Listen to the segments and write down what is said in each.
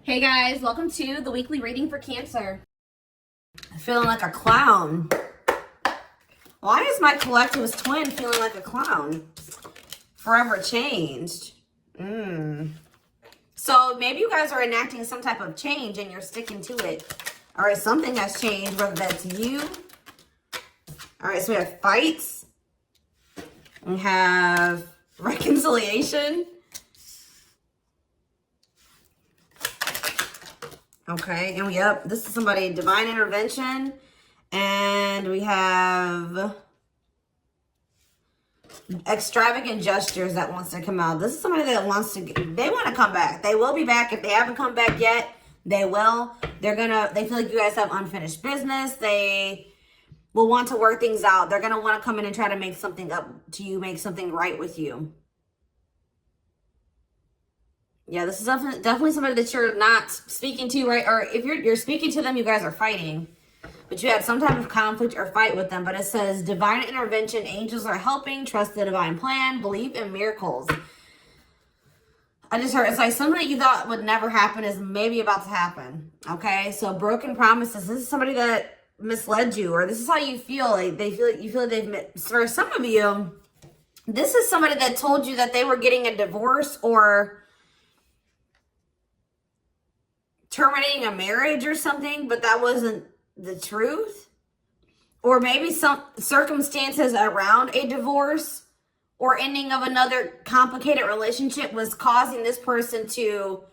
Hey guys, welcome to the weekly reading for Cancer. I'm feeling like a clown. Why is my collective's twin feeling like a clown? Forever changed. So maybe you guys are enacting some type of change and you're sticking to it. All right, something has changed, whether that's you. All right, so we have fights. We have reconciliation. Okay, and this is somebody, divine intervention. And we have extravagant gestures that wants to come out. This is somebody that wants to, they want to come back. They will be back. If they haven't come back yet, they will. They feel like you guys have unfinished business. They will want to work things out. They're going to want to come in and try to make something up to you, make something right with you. Yeah, this is definitely somebody that you're not speaking to, right? Or if you're speaking to them, you guys are fighting. But you had some type of conflict or fight with them. But it says, divine intervention, angels are helping, trust the divine plan, believe in miracles. I just heard, it's like something that you thought would never happen is maybe about to happen. Okay, so broken promises. This is somebody that misled you, or this is how you feel. Like you feel like they've, for some of you, this is somebody that told you that they were getting a divorce or terminating a marriage or something, but that wasn't the truth. Or maybe some circumstances around a divorce or ending of another complicated relationship was causing this person to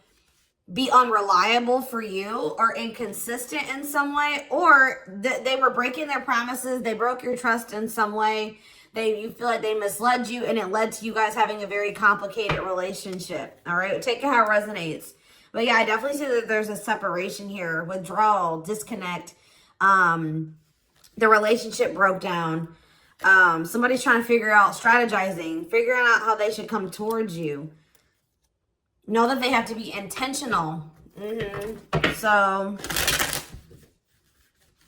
be unreliable for you or inconsistent in some way, or they were breaking their promises. They broke your trust in some way. You feel like they misled you, and it led to you guys having a very complicated relationship. All right, take it how it resonates. But yeah, I definitely see that there's a separation here, withdrawal, disconnect. The relationship broke down. Somebody's trying to figure out, strategizing, figuring out how they should come towards you. Know that they have to be intentional. So,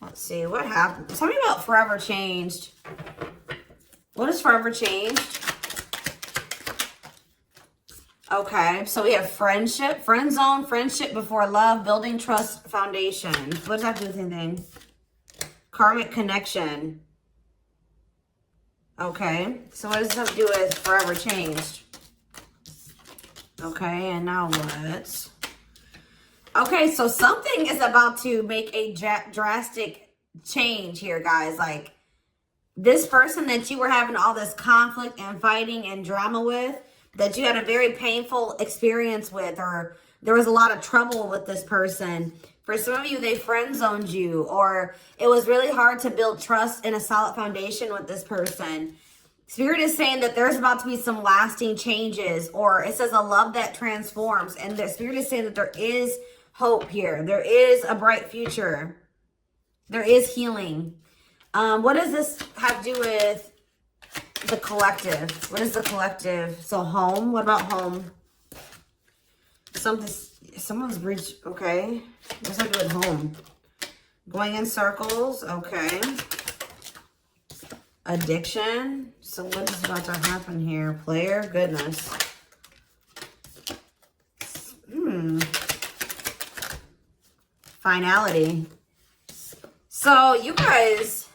let's see, what happened? Tell me about forever changed. What is forever changed? Okay, so we have friendship, friend zone, friendship before love, building trust, foundation. What does that do with anything? Karmic connection. Okay, so what does this have to do with forever changed? Okay, and now what? Okay, so something is about to make a drastic change here, guys. Like, this person that you were having all this conflict and fighting and drama with, that you had a very painful experience with, or there was a lot of trouble with this person. For some of you, they friend zoned you, or it was really hard to build trust and a solid foundation with this person. Spirit is saying that there's about to be some lasting changes, or it says a love that transforms. And the Spirit is saying that there is hope here. There is a bright future. There is healing. What does this have to do with the collective? What is the collective? So home. What about home? Someone's breached. Okay. What's that do with home? Going in circles. Okay. Addiction. So what is about to happen here? Player. Goodness. Finality. So you guys,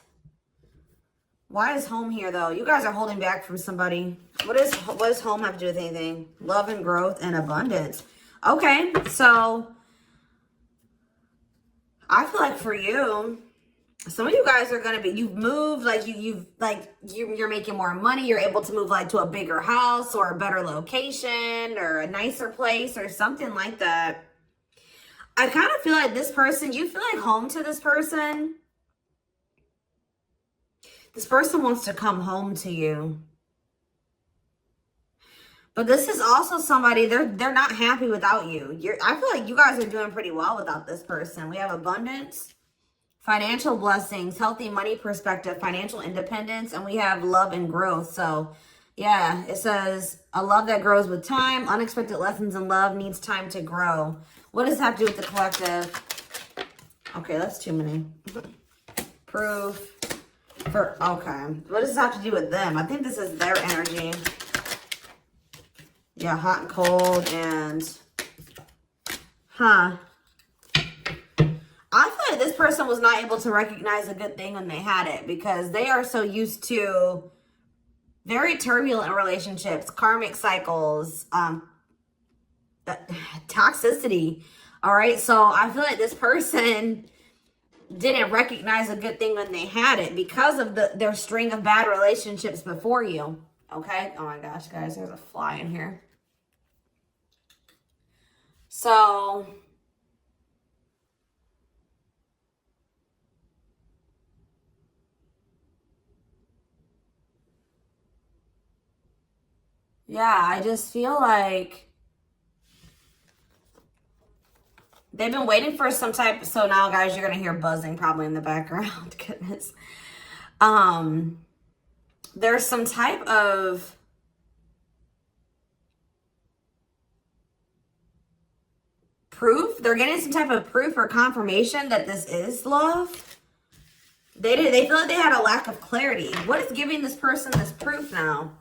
why is home here though? You guys are holding back from somebody. What does home have to do with anything? Love and growth and abundance. Okay, so I feel like for you, some of you guys are gonna be, you've moved, like you're making more money. You're able to move like to a bigger house or a better location or a nicer place or something like that. I kind of feel like this person, you feel like home to this person. This person wants to come home to you. But this is also somebody, they're not happy without you. I feel like you guys are doing pretty well without this person. We have abundance, financial blessings, healthy money perspective, financial independence, and we have love and growth. So yeah, it says a love that grows with time. Unexpected lessons in love needs time to grow. What does that have to do with the collective? Okay, that's too many. Proof. Okay. What does this have to do with them? I think this is their energy. Yeah, hot and cold and Huh. I feel like this person was not able to recognize a good thing when they had it because they are so used to very turbulent relationships, karmic cycles, toxicity. All right. So I feel like this person didn't recognize a good thing when they had it because of their string of bad relationships before you. Okay. Oh my gosh, guys, there's a fly in here. So yeah, I just feel like they've been waiting for some type. So now, guys, you're gonna hear buzzing probably in the background. Goodness. There's some type of proof. They're getting some type of proof or confirmation that this is love. They feel like they had a lack of clarity. What is giving this person this proof now?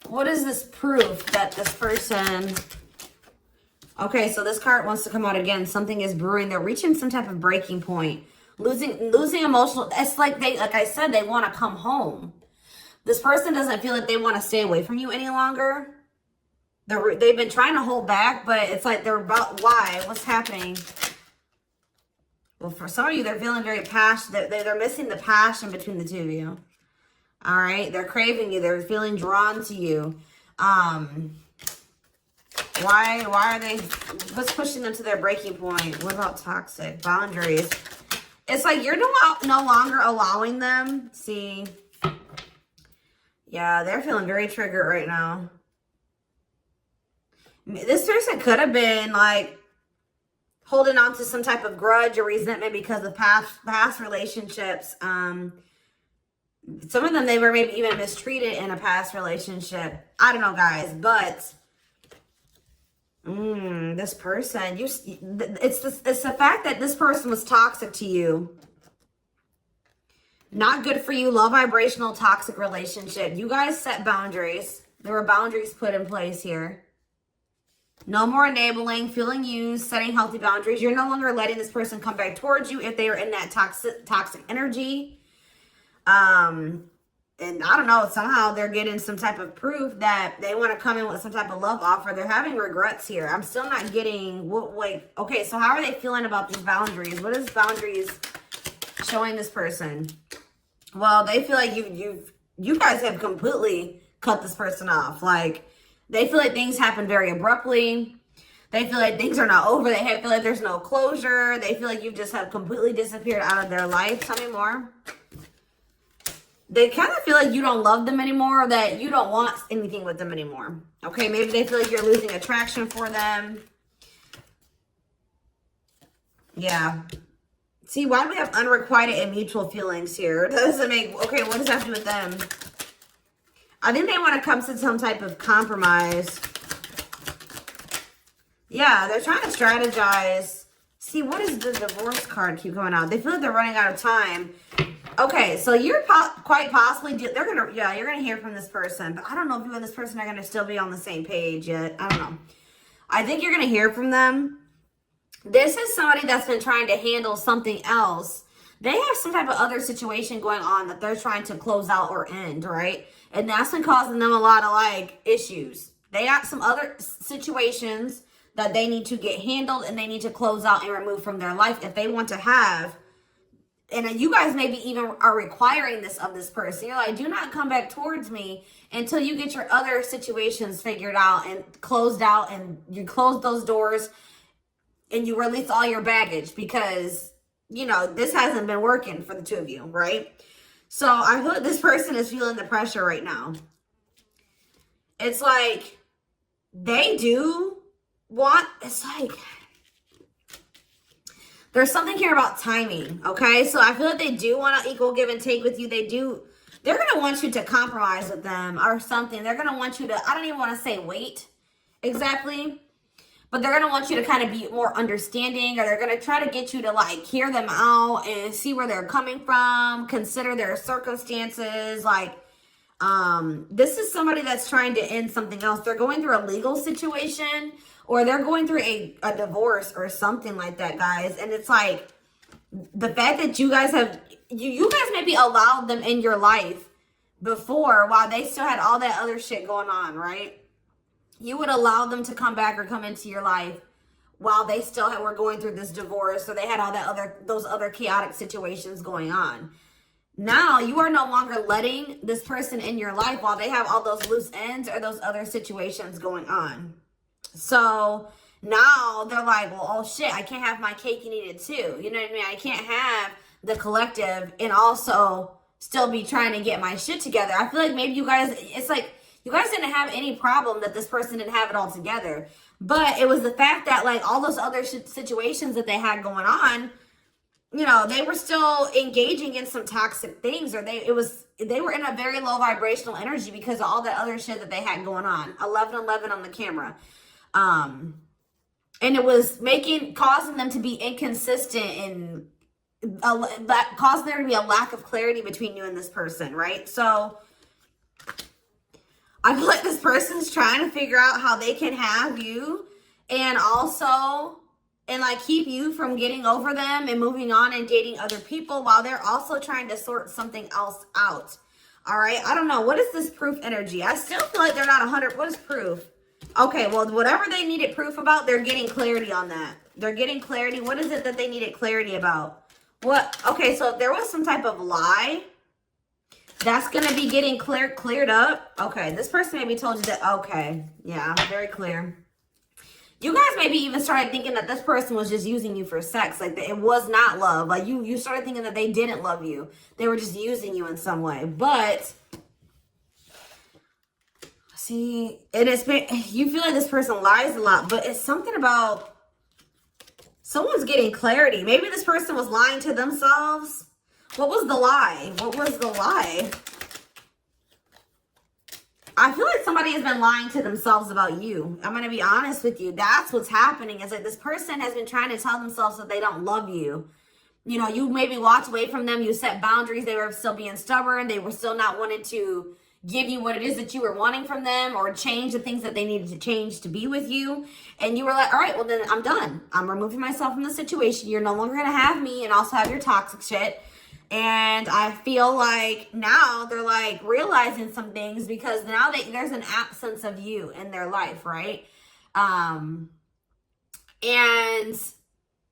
What is this proof that this person... Okay, so this card wants to come out again. Something is brewing. They're reaching some type of breaking point. Losing emotional... It's like I said, they want to come home. This person doesn't feel like they want to stay away from you any longer. They've been trying to hold back, but it's like they're about... Why? What's happening? Well, for some of you, they're feeling very passionate. They're missing the passion between the two of you. All right? They're craving you. They're feeling drawn to you. Why are they... What's pushing them to their breaking point? What about toxic? Boundaries. It's like you're no longer allowing them. See? Yeah, they're feeling very triggered right now. This person could have been like holding on to some type of grudge or resentment because of past relationships. Some of them, they were maybe even mistreated in a past relationship. I don't know, guys, but this person, it's the fact that this person was toxic to you. Not good for you. Low vibrational toxic relationship. You guys set boundaries. There were boundaries put in place here. No more enabling, feeling used, setting healthy boundaries. You're no longer letting this person come back towards you if they are in that toxic energy. And I don't know, somehow they're getting some type of proof that they want to come in with some type of love offer. They're having regrets here. I'm still not getting okay, so how are they feeling about these boundaries? What is boundaries showing this person? Well, they feel like you guys have completely cut this person off. Like, they feel like things happen very abruptly. They feel like things are not over. They feel like there's no closure. They feel like you just have completely disappeared out of their life. Tell me more. They kind of feel like you don't love them anymore, or that you don't want anything with them anymore. Okay, maybe they feel like you're losing attraction for them. Yeah. See, why do we have unrequited and mutual feelings here? It doesn't make... Okay, what does that have to do with them? I think they want to come to some type of compromise. Yeah, they're trying to strategize. See, what is the divorce card keep going out? They feel like they're running out of time. Okay, so you're quite possibly... you're going to hear from this person. But I don't know if you and this person are going to still be on the same page yet. I don't know. I think you're going to hear from them. This is somebody that's been trying to handle something else. They have some type of other situation going on that they're trying to close out or end, right? And that's been causing them a lot of, like, issues. They got some other situations that they need to get handled and they need to close out and remove from their life if they want to have. And you guys maybe even are requiring this of this person. You're like, do not come back towards me until you get your other situations figured out and closed out, and you close those doors and you release all your baggage because, you know, this hasn't been working for the two of you, right? So I feel like this person is feeling the pressure right now. It's like they do want, it's like, there's something here about timing, okay? So I feel like they do want to equal give and take with you. They're going to want you to compromise with them or something. They're going to want you to, I don't even want to say wait exactly, but they're going to want you to kind of be more understanding, or they're going to try to get you to, like, hear them out and see where they're coming from, consider their circumstances. Like, This is somebody that's trying to end something else. They're going through a legal situation, or they're going through a divorce or something like that, guys. And it's like, the fact that you guys have, you guys maybe allowed them in your life before while they still had all that other shit going on, right? You would allow them to come back or come into your life while they still were going through this divorce, or they had all that those other chaotic situations going on. Now you are no longer letting this person in your life while they have all those loose ends or those other situations going on. So now they're like, well, oh shit, I can't have my cake and eat it too. You know what I mean? I can't have the collective and also still be trying to get my shit together. I feel like maybe you guys, it's like, you guys didn't have any problem that this person didn't have it all together. But it was the fact that like all those other situations that they had going on, you know, they were still engaging in some toxic things, or they were in a very low vibrational energy because of all that other shit that they had going on. 1111 on the camera. And it was causing them to be inconsistent and causing there to be a lack of clarity between you and this person, right? So I feel like this person's trying to figure out how they can have you and also, and like keep you from getting over them and moving on and dating other people while they're also trying to sort something else out. All right. I don't know. What is this proof energy? I still feel like they're not 100. What is proof? Okay. Well, whatever they needed proof about, they're getting clarity on that. They're getting clarity. What is it that they needed clarity about? What? Okay. So if there was some type of lie, that's going to be getting cleared up. Okay. This person maybe told you that. Okay. Yeah. Very clear. You guys maybe even started thinking that this person was just using you for sex. Like, it was not love. Like, you started thinking that they didn't love you. They were just using you in some way. But, see, you feel like this person lies a lot. But it's something about someone's getting clarity. Maybe this person was lying to themselves. What was the lie? What was the lie? I feel like somebody has been lying to themselves about you. I'm going to be honest with you. That's what's happening. It's like this person has been trying to tell themselves that they don't love you. You know, you maybe walked away from them. You set boundaries. They were still being stubborn. They were still not wanting to give you what it is that you were wanting from them, or change the things that they needed to change to be with you. And you were like, all right, well then I'm done. I'm removing myself from the situation. You're no longer going to have me and also have your toxic shit. And I feel like now they're like realizing some things because now there's an absence of you in their life, right? And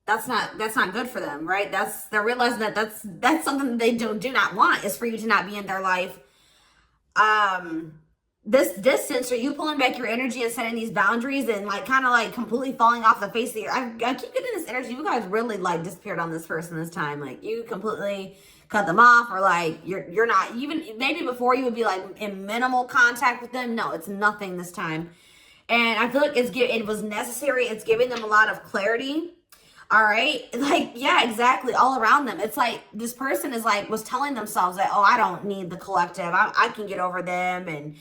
that's not good for them, right? They're realizing that that's something that they do not want, is for you to not be in their life. This distance, or you pulling back your energy and setting these boundaries and like kind of like completely falling off the face of the earth. I keep getting this energy. You guys really like disappeared on this person this time. Like, you completely cut them off, or like you're not even, maybe before you would be like in minimal contact with them. No, it's nothing this time. And I feel like it was necessary. It's giving them a lot of clarity. All right. Like, yeah, exactly. All around them. It's like this person was telling themselves that, oh, I don't need the collective. I can get over them. And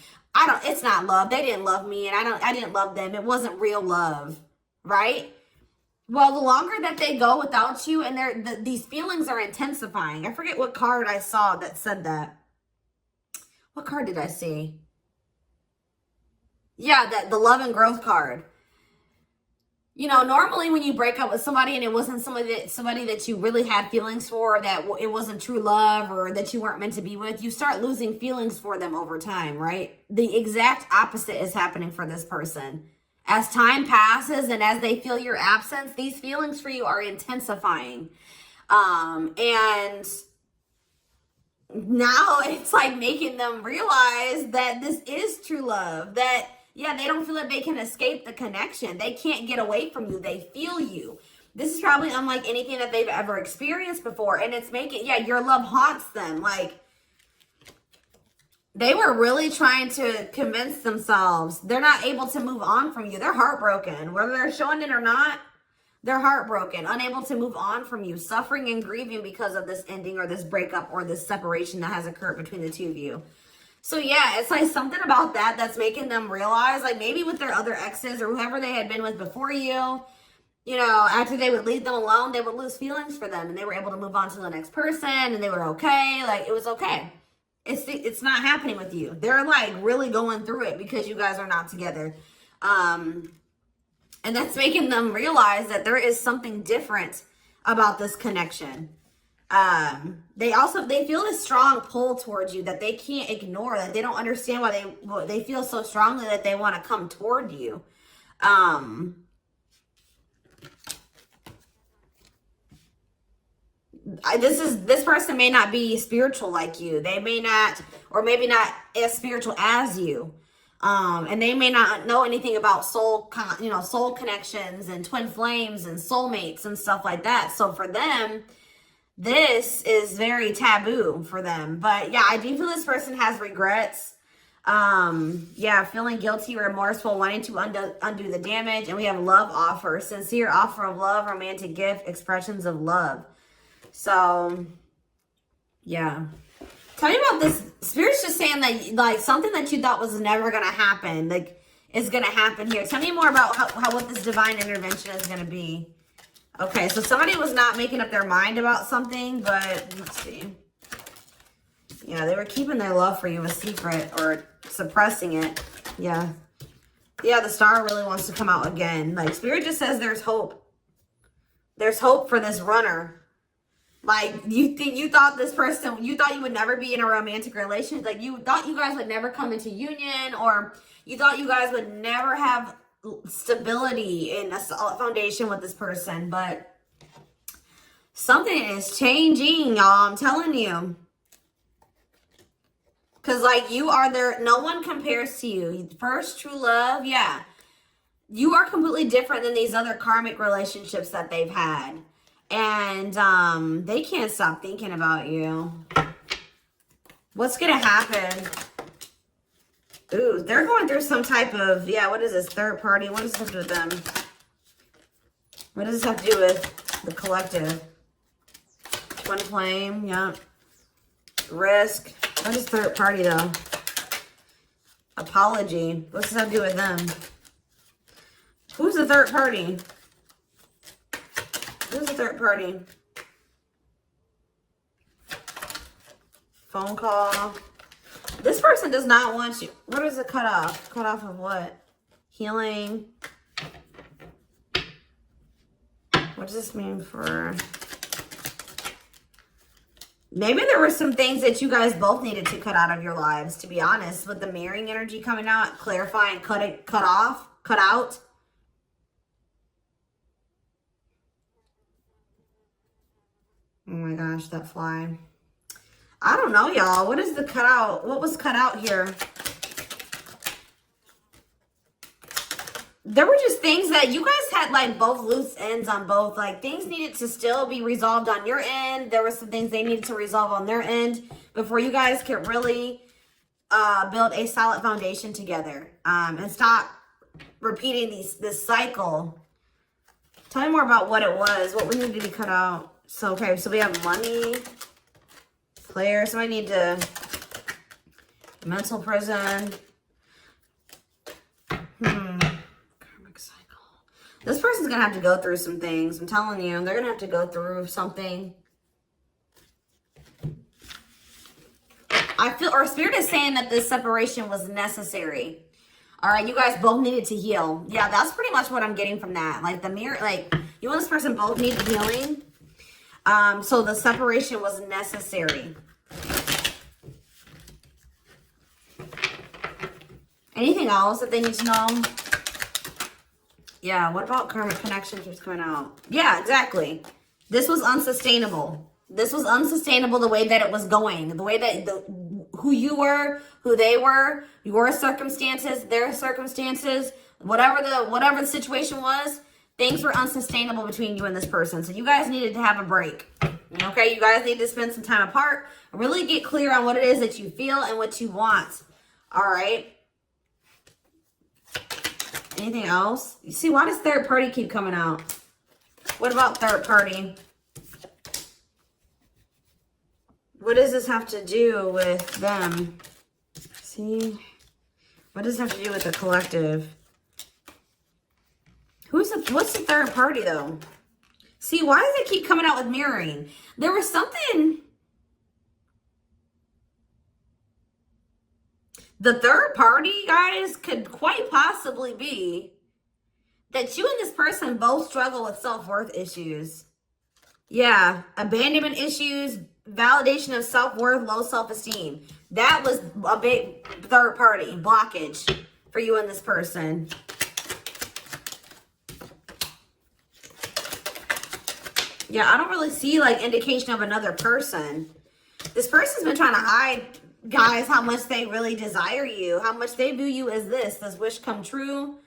it's not love. They didn't love me. And I didn't love them. It wasn't real love. Right. Well, the longer that they go without you, and these feelings are intensifying. I forget what card I saw that said that. What card did I see? Yeah, the love and growth card. You know, normally when you break up with somebody and it wasn't somebody that you really had feelings for, that it wasn't true love, or that you weren't meant to be with, you start losing feelings for them over time, right? The exact opposite is happening for this person. As time passes and as they feel your absence, these feelings for you are intensifying. And now it's like making them realize that this is true love. That, yeah, they don't feel like they can escape the connection. They can't get away from you. They feel you. This is probably unlike anything that they've ever experienced before. And it's your love haunts them. Like, they were really trying to convince themselves they're not able to move on from you. They're heartbroken. Whether they're showing it or not, they're heartbroken, unable to move on from you, suffering and grieving because of this ending or this breakup or this separation that has occurred between the two of you. So yeah, it's like something about that's making them realize, like maybe with their other exes or whoever they had been with before you, you know, after they would leave them alone, they would lose feelings for them and they were able to move on to the next person and they were okay. Like, it was okay. it's not happening with you. They're like really going through it because you guys are not together. And that's making them realize that there is something different about this connection. They feel this strong pull towards you that they can't ignore, that they don't understand why they feel so strongly that they want to come toward you. This person may not be spiritual like you. They may not, or maybe not as spiritual as you. And they may not know anything about soul connections and twin flames and soulmates and stuff like that. So for them, this is very taboo for them. But yeah, I do feel this person has regrets. Yeah, feeling guilty, remorseful, wanting to undo the damage. And we have love offer, sincere offer of love, romantic gift, expressions of love. So, yeah. Tell me about this. Spirit's just saying that, like, something that you thought was never going to happen, like, is going to happen here. Tell me more about what this divine intervention is going to be. Okay, so somebody was not making up their mind about something, but let's see. Yeah, they were keeping their love for you a secret or suppressing it. Yeah. Yeah, the star really wants to come out again. Like, Spirit just says there's hope. There's hope for this runner. Like, you thought this person, you thought you would never be in a romantic relationship. Like, you thought you guys would never come into union, or you thought you guys would never have stability in a solid foundation with this person. But something is changing, y'all. I'm telling you. Because, like, you are there. No one compares to you. First true love, yeah. You are completely different than these other karmic relationships that they've had. And they can't stop thinking about you. What's going to happen? Ooh, they're going through some type of, yeah, what is this? Third party? What does this have to do with them? What does this have to do with the collective? Twin flame, yeah. Risk. What is third party, though? Apology. What's this have to do with them? Who's the third party? Who's the third party? Phone call. This person does not want you. What is it cut off? Cut off of what? Healing. What does this mean for... Maybe there were some things that you guys both needed to cut out of your lives, to be honest. With the mirroring energy coming out, clarifying, cut out. Oh my gosh, that fly. I don't know, y'all. What is the cutout? What was cut out here? There were just things that you guys had, like, both loose ends on both. Like, things needed to still be resolved on your end. There were some things they needed to resolve on their end before you guys could really build a solid foundation together. And stop repeating this cycle. Tell me more about what it was. What needed to be cut out? So, okay, so we have money, player. So I need to, mental prison. Karmic cycle. This person's going to have to go through some things. I'm telling you, they're going to have to go through something. I feel, or Spirit is saying that this separation was necessary. All right, you guys both needed to heal. Yeah, that's pretty much what I'm getting from that. Like, the mirror, like, you and this person both needed healing. So the separation was necessary. Anything else that they need to know? Yeah, what about karmic connections keeps coming out? Yeah, exactly. This was unsustainable. This was unsustainable the way that it was going. The way that who you were, who they were, your circumstances, their circumstances, whatever the situation was. Things were unsustainable between you and this person. So you guys needed to have a break. Okay? You guys need to spend some time apart. Really get clear on what it is that you feel and what you want. All right? Anything else? You see, why does third party keep coming out? What about third party? What does this have to do with them? See? What does it have to do with the collective? What's the third party, though? See, why does it keep coming out with mirroring? There was something... The third party, guys, could quite possibly be that you and this person both struggle with self-worth issues. Yeah, abandonment issues, validation of self-worth, low self-esteem. That was a big third party blockage for you and this person. Yeah, I don't really see like indication of another person. This person's been trying to hide, guys, how much they really desire you, how much they view you as this wish come true.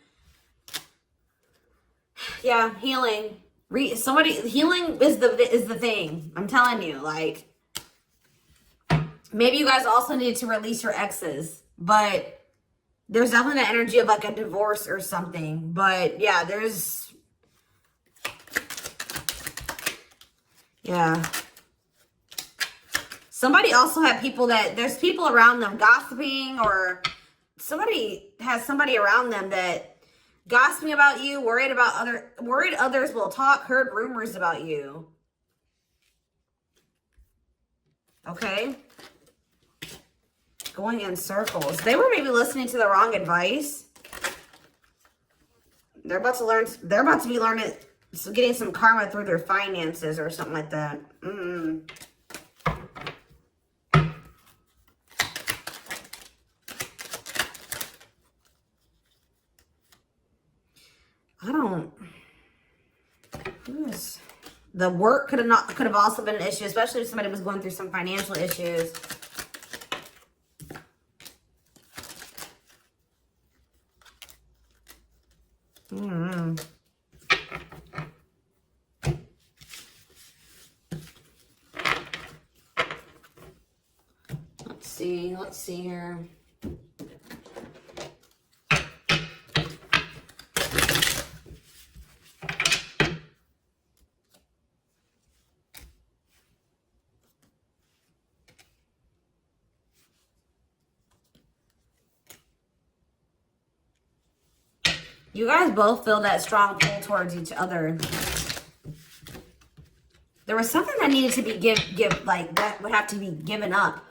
Yeah, healing. Healing is the thing. I'm telling you, like, maybe you guys also need to release your exes, but there's definitely that energy of like a divorce or something. But yeah, yeah. Somebody also had there's people around them gossiping, or somebody has somebody around them that gossiping about you, worried others will talk, heard rumors about you. Okay. Going in circles. They were maybe listening to the wrong advice. They're about to be learning, getting some karma through their finances or something like that. The work could have also been an issue, especially if somebody was going through some financial issues. Let's see here. You guys both feel that strong pull towards each other. There was something that needed to be that would have to be given up.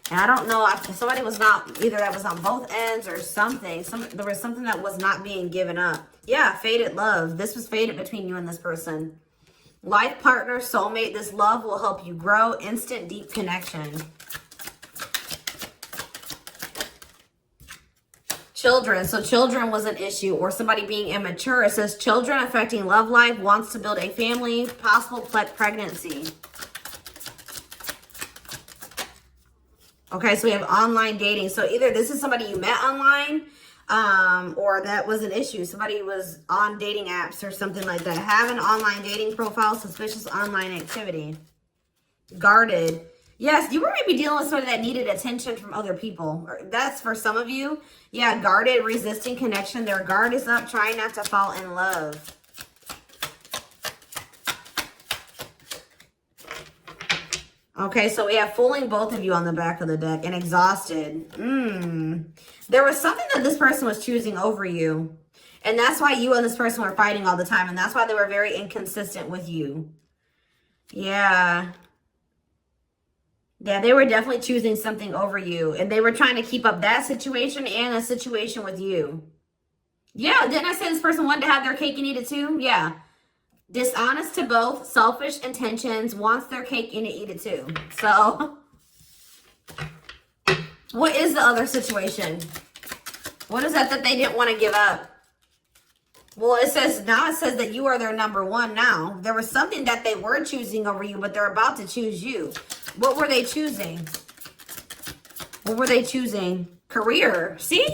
And I don't know if somebody was not, either that was on both ends or something. There was something that was not being given up. Yeah, fated love. This was fated between you and this person. Life partner, soulmate. This love will help you grow. Instant deep connection. Children. So children was an issue, or somebody being immature. It says children affecting love life, wants to build a family, possible pregnancy. Okay, so we have online dating. So either this is somebody you met online, or that was an issue. Somebody was on dating apps or something like that. Have an online dating profile, suspicious online activity. Guarded. Yes, you were maybe dealing with somebody that needed attention from other people. That's for some of you. Yeah, guarded, resisting connection. Their guard is up, trying not to fall in love. Okay, so we have fooling both of you on the back of the deck and exhausted. There was something that this person was choosing over you. And that's why you and this person were fighting all the time. And that's why they were very inconsistent with you. Yeah. Yeah, they were definitely choosing something over you. And they were trying to keep up that situation and a situation with you. Yeah, didn't I say this person wanted to have their cake and eat it too? Yeah. Dishonest to both, selfish intentions, wants their cake and to eat it too. So, what is the other situation? What is that they didn't want to give up? Well, it says that you are their number one now. There was something that they were choosing over you, but they're about to choose you. What were they choosing? What were they choosing? Career. See?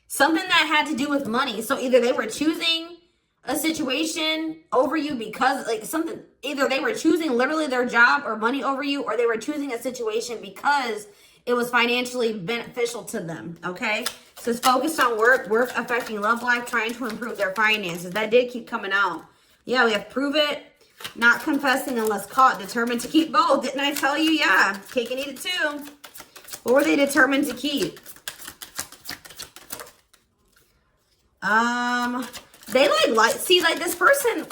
Something that had to do with money. So either they were choosing a situation over you because either they were choosing literally their job or money over you, or they were choosing a situation because it was financially beneficial to them. Okay, so it's focused on work affecting love life, trying to improve their finances. That did keep coming out. Yeah, we have prove it, not confessing unless caught, determined to keep both. Didn't I tell you? Yeah, cake and eat it too. What were they determined to keep? They see this person,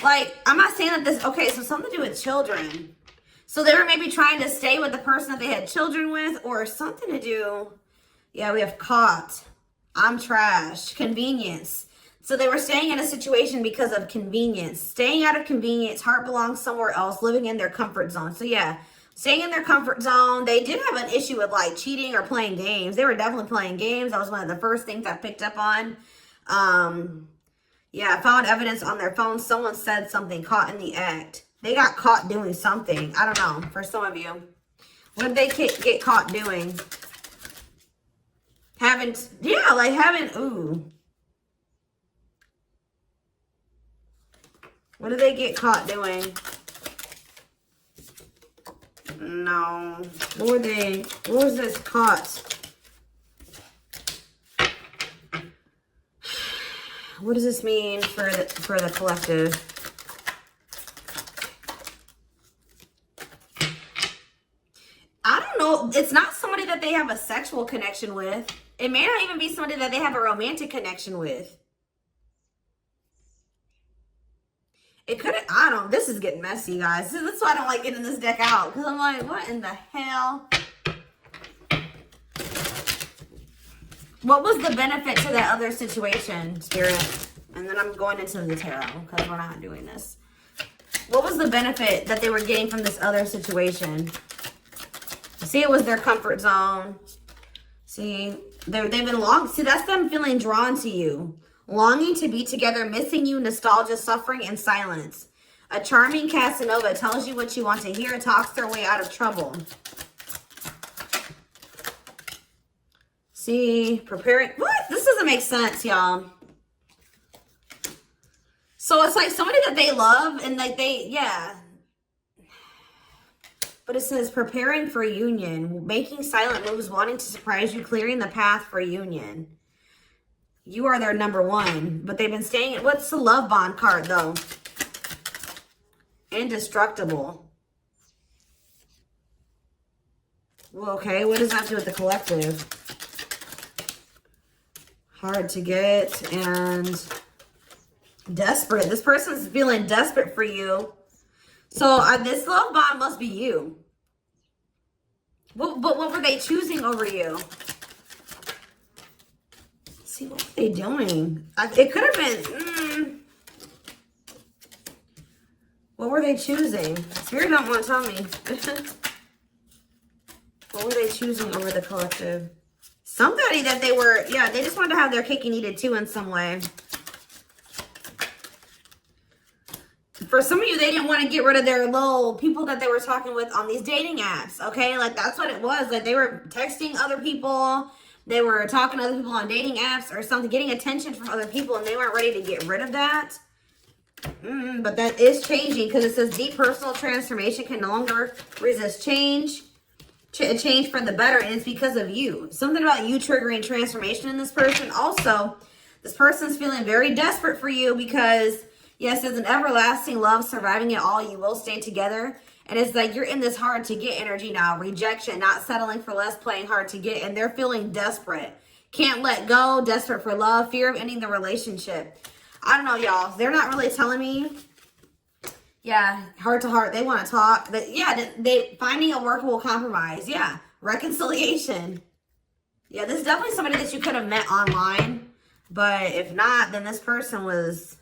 I'm not saying that this, okay, so something to do with children. So they were maybe trying to stay with the person that they had children with, or something to do. Yeah, we have caught. I'm trash. Convenience. So they were staying in a situation because of convenience. Staying out of convenience. Heart belongs somewhere else. Living in their comfort zone. So yeah, staying in their comfort zone. They did have an issue with like cheating or playing games. They were definitely playing games. That was one of the first things I picked up on. Yeah, found evidence on their phone. Someone said something, caught in the act. They got caught doing something. I don't know, for some of you. What did they get caught doing? Ooh. What did they get caught doing? No. What was this caught? What does this mean for the collective? I don't know. It's not somebody that they have a sexual connection with. It may not even be somebody that they have a romantic connection with. It could have, I don't, this is getting messy, guys. That's why I don't like getting this deck out. Because I'm like, what in the hell? What was the benefit to that other situation, Spirit? And then I'm going into the tarot because we're not doing this. What was the benefit that they were getting from this other situation? See, it was their comfort zone. See, they've been see, that's them feeling drawn to you. Longing to be together, missing you, nostalgia, suffering, and silence. A charming Casanova tells you what you want to hear, talks their way out of trouble. See, preparing. What? This doesn't make sense, y'all. So it's like somebody that they love and like yeah. But it says preparing for union, making silent moves, wanting to surprise you, clearing the path for union. You are their number one, but they've been staying. What's the love bond card though? Indestructible. Well, okay, what does that do with the collective? Hard to get and desperate. This person's feeling desperate for you. So this love bond must be you. But what were they choosing over you? See, what were they doing? It could have been... What were they choosing? Spirit don't want to tell me. What were they choosing over the collective? Somebody that they were... Yeah, they just wanted to have their cake and eat it too in some way. For some of you, they didn't want to get rid of their little people that they were talking with on these dating apps, okay? Like, that's what it was. Like, they were texting other people. They were talking to other people on dating apps or something, getting attention from other people, and they weren't ready to get rid of that. But that is changing because it says deep personal transformation can no longer resist change. Change for the better, and it's because of you. Something about you triggering transformation in this person. Also, this person's feeling very desperate for you because... Yes, it's an everlasting love, surviving it all. You will stay together. And it's like you're in this hard to get energy now. Rejection, not settling for less, playing hard to get. And they're feeling desperate. Can't let go, desperate for love, fear of ending the relationship. I don't know, y'all. They're not really telling me. Yeah, heart to heart. They want to talk. But yeah, they finding a workable compromise. Yeah, reconciliation. Yeah, this is definitely somebody that you could have met online. But if not, then this person was...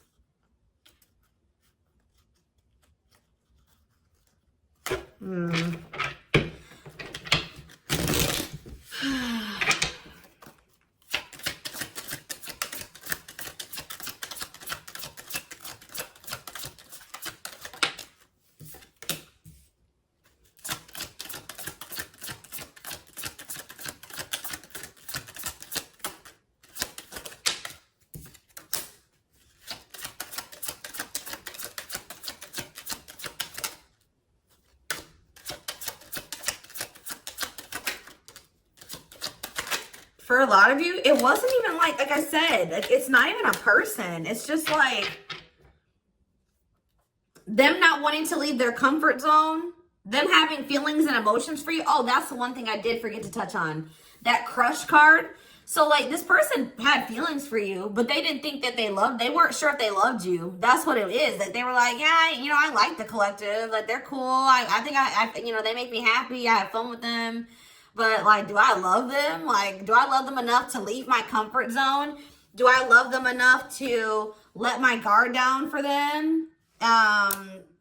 For a lot of you, it wasn't even like I said, like it's not even a person. It's just like them not wanting to leave their comfort zone, them having feelings and emotions for you. Oh, that's the one thing I did forget to touch on. That crush card. So, like, this person had feelings for you, but they didn't think that they weren't sure if they loved you. That's what it is. That they were like, yeah, you know, I like the collective. Like, they're cool. I think you know, they make me happy. I have fun with them. But, like, do I love them? Like, do I love them enough to leave my comfort zone? Do I love them enough to let my guard down for them?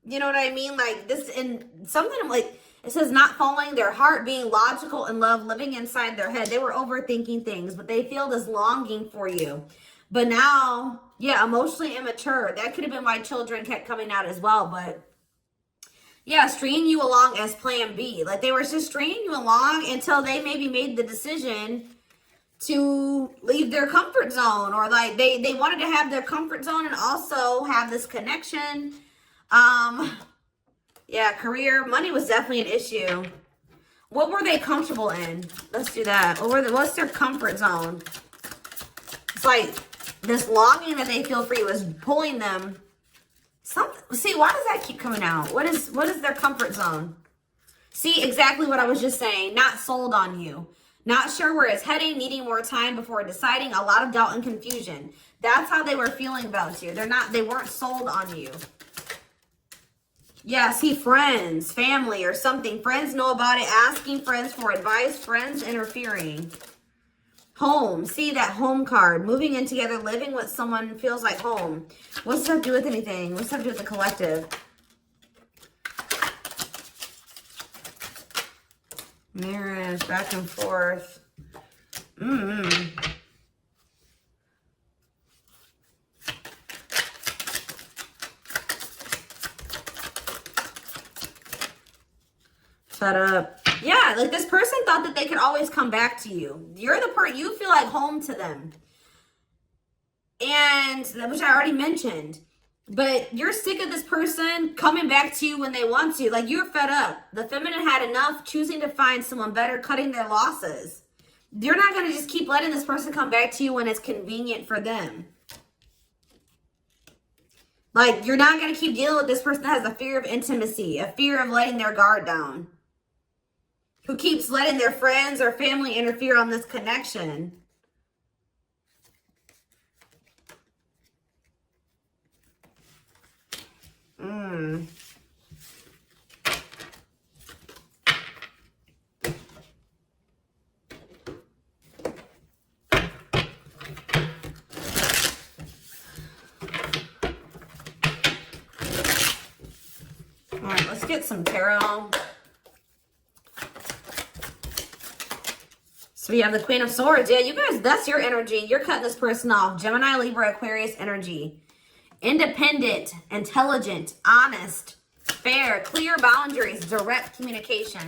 You know what I mean? Like, this, and something like, it says not following their heart, being logical in love, living inside their head. They were overthinking things, but they feel this longing for you. But now, yeah, emotionally immature. That could have been why children kept coming out as well. But yeah, stringing you along as plan B. Like, they were just stringing you along until they maybe made the decision to leave their comfort zone. Or like they wanted to have their comfort zone and also have this connection. Yeah, career, money was definitely an issue. What were they comfortable in? Let's do that. What's their comfort zone? It's like this longing that they feel for you is pulling them. See, why does that keep coming out? What is their comfort zone? See, exactly what I was just saying. Not sold on you. Not sure where it's heading, needing more time before deciding, a lot of doubt and confusion. That's how they were feeling about you. They weren't sold on you. Yeah, see, friends, family, or something. Friends know about it, asking friends for advice, friends interfering. Home, see that home card. Moving in together, living with someone feels like home. What's that do with anything? What's that do with the collective? Marriage, back and forth. Fed up. Yeah, like this person thought that they could always come back to you. You're the person, you feel like home to them. And, which I already mentioned. But you're sick of this person coming back to you when they want to. Like, you're fed up. The feminine had enough, choosing to find someone better, cutting their losses. You're not going to just keep letting this person come back to you when it's convenient for them. Like, you're not going to keep dealing with this person that has a fear of intimacy, a fear of letting their guard down, who keeps letting their friends or family interfere on this connection. All right, let's get some tarot. So we have the Queen of Swords. Yeah, you guys, that's your energy. You're cutting this person off. Gemini, Libra, Aquarius energy. Independent, intelligent, honest, fair, clear boundaries, direct communication,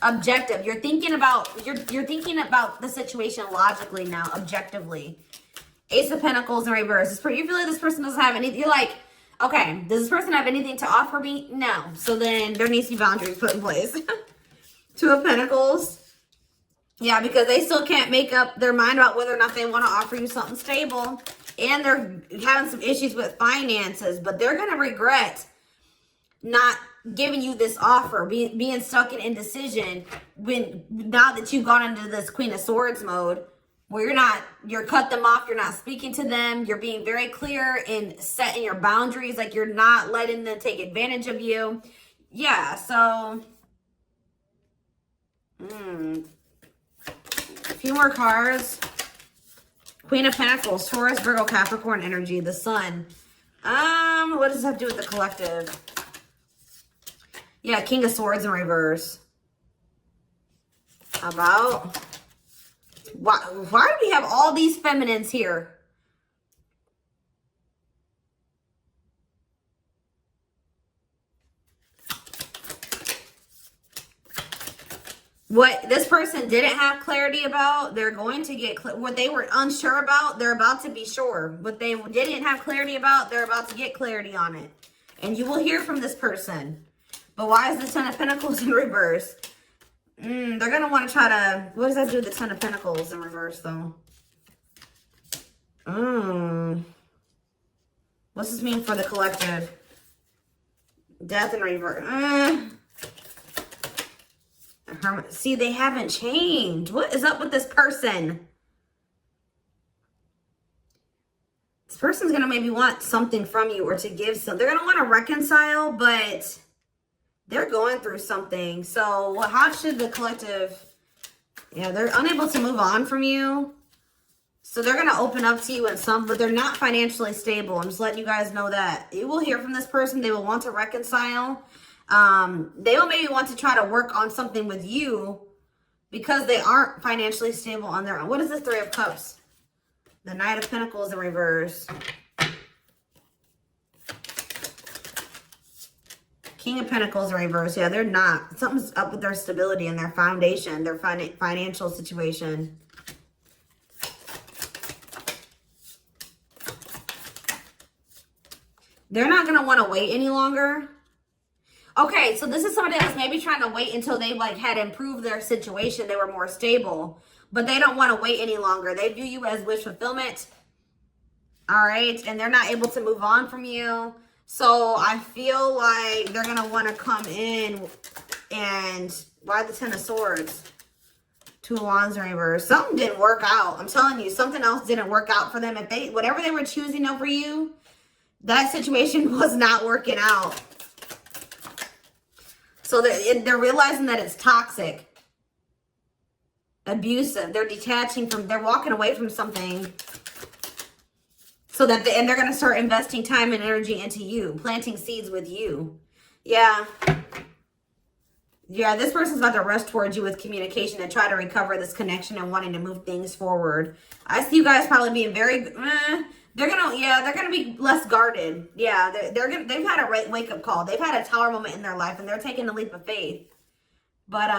objective. You're thinking about the situation logically now, objectively. Ace of Pentacles in reverse. You feel like this person doesn't have anything. You're like, okay, does this person have anything to offer me? No. So then there needs to be boundaries put in place. Two of Pentacles. Yeah, because they still can't make up their mind about whether or not they want to offer you something stable. And they're having some issues with finances. But they're going to regret not giving you this offer, being stuck in indecision now that you've gone into this Queen of Swords mode, where you're cut them off, you're not speaking to them, you're being very clear in setting your boundaries, like you're not letting them take advantage of you. Yeah, so a few more cards. Queen of Pentacles, Taurus, Virgo, Capricorn energy, the Sun. What does that have to do with the collective? Yeah, King of Swords in reverse. How about, why do we have all these feminines here? What this person didn't have clarity about, they're going to get what they were unsure about, they're about to be sure. What they didn't have clarity about, they're about to get clarity on it. And you will hear from this person. But why is the Ten of Pentacles in reverse? They're going to want to try to... What does that do with the Ten of Pentacles in reverse, though? What's this mean for the collective? Death in reverse. See, they haven't changed. What is up with this person? This person's going to maybe want something from you or to give some. They're going to want to reconcile, but they're going through something. So how should the collective... Yeah, they're unable to move on from you. So they're going to open up to you in some, but they're not financially stable. I'm just letting you guys know that. You will hear from this person. They will want to reconcile. They will maybe want to try to work on something with you because they aren't financially stable on their own. What is the Three of Cups? The Knight of Pentacles in reverse. King of Pentacles in reverse. Yeah, they're not. Something's up with their stability and their foundation, their financial situation. They're not going to want to wait any longer. Okay, so this is somebody that was maybe trying to wait until they like had improved their situation. They were more stable, but they don't want to wait any longer. They view you as wish fulfillment. All right, and they're not able to move on from you. So I feel like they're going to want to come in and... Why the Ten of Swords? Two of Wands in reverse. Something didn't work out. I'm telling you, something else didn't work out for them. If they, whatever they were choosing over you, that situation was not working out. So they're realizing that it's toxic, abusive. They're detaching from, they're walking away from something. So that, and they're going to start investing time and energy into you, planting seeds with you. Yeah. Yeah, this person's about to rush towards you with communication and try to recover this connection and wanting to move things forward. I see you guys probably being very, they're gonna be less guarded. Yeah, they've had a wake-up call. They've had a tower moment in their life and they're taking the leap of faith. But,